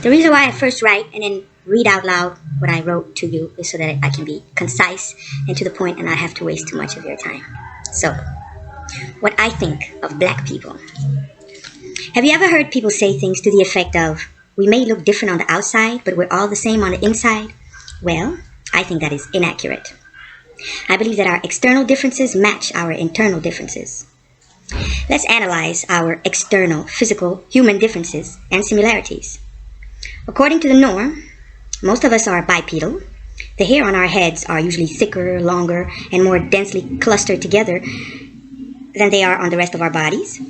The reason why I first write and then read out loud what I wrote to you is so that I can be concise and to the point and not have to waste too much of your time. So, what I think of black people. Have you ever heard people say things to the effect of, we may look different on the outside, but we're all the same on the inside? Well, I think that is inaccurate. I believe that our external differences match our internal differences. Let's analyze our external, physical, human differences and similarities. According to the norm, most of us are bipedal. The hair on our heads are usually thicker, longer, and more densely clustered together than they are on the rest of our bodies.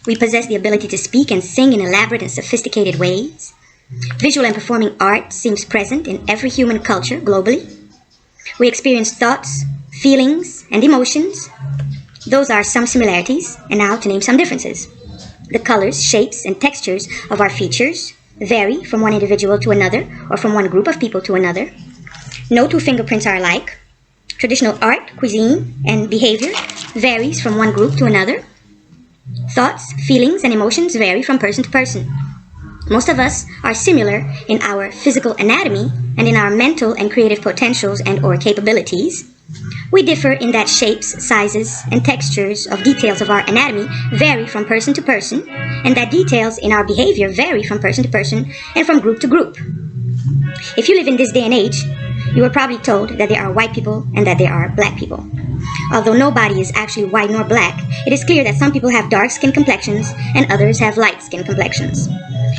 We possess the ability to speak and sing in elaborate and sophisticated ways. Visual and performing art seems present in every human culture globally. We experience thoughts, feelings, and emotions. Those are some similarities, and now to name some differences. The colors, shapes, and textures of our features vary from one individual to another, or from one group of people to another. No two fingerprints are alike. Traditional art, cuisine, and behavior varies from one group to another. Thoughts, feelings, and emotions vary from person to person. Most of us are similar in our physical anatomy and in our mental and creative potentials and/or capabilities. We differ in that shapes, sizes, and textures of details of our anatomy vary from person to person, and that details in our behavior vary from person to person and from group to group. If you live in this day and age, you were probably told that there are white people and that there are black people. Although nobody is actually white nor black, it is clear that some people have dark skin complexions and others have light skin complexions.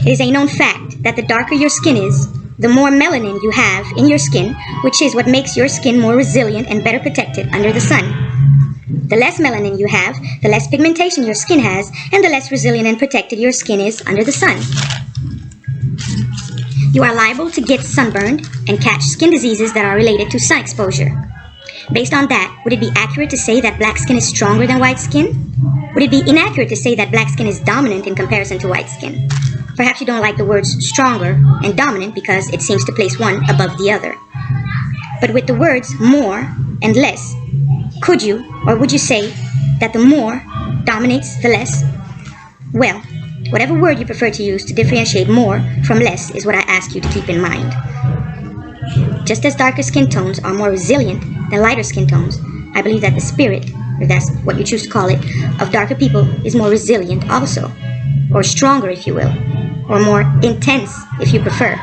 It is a known fact that the darker your skin is, the more melanin you have in your skin, which is what makes your skin more resilient and better protected under the sun. The less melanin you have, the less pigmentation your skin has, and the less resilient and protected your skin is under the sun. You are liable to get sunburned and catch skin diseases that are related to sun exposure. Based on that, would it be accurate to say that black skin is stronger than white skin? Would it be inaccurate to say that black skin is dominant in comparison to white skin? Perhaps you don't like the words stronger and dominant because it seems to place one above the other. But with the words more and less, could you or would you say that the more dominates the less? Well, whatever word you prefer to use to differentiate more from less is what I ask you to keep in mind. Just as darker skin tones are more resilient than lighter skin tones, I believe that the spirit, if that's what you choose to call it, of darker people is more resilient also, or stronger if you will, or more intense if you prefer.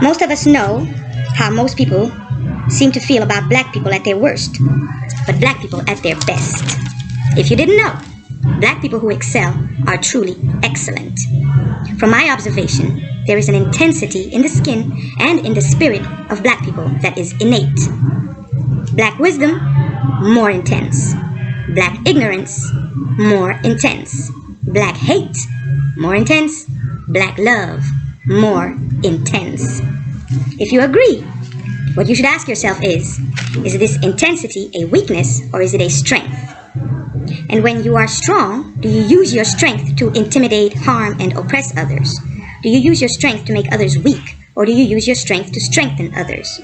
Most of us know how most people seem to feel about black people at their worst, but black people at their best. If you didn't know, black people who excel are truly excellent. From my observation, there is an intensity in the skin and in the spirit of black people that is innate. Black wisdom, more intense. Black ignorance, more intense. Black hate, more intense. Black love, more intense. If you agree, what you should ask yourself is this intensity a weakness or is it a strength? And when you are strong, do you use your strength to intimidate, harm, and oppress others? Do you use your strength to make others weak, or do you use your strength to strengthen others?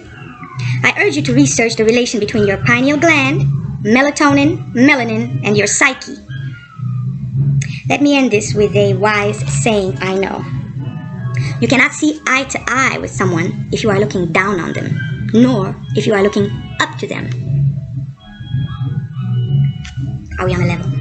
I urge you to research the relation between your pineal gland, melatonin, melanin, and your psyche. Let me end this with a wise saying I know. You cannot see eye to eye with someone if you are looking down on them, nor if you are looking up to them. Are we on the level?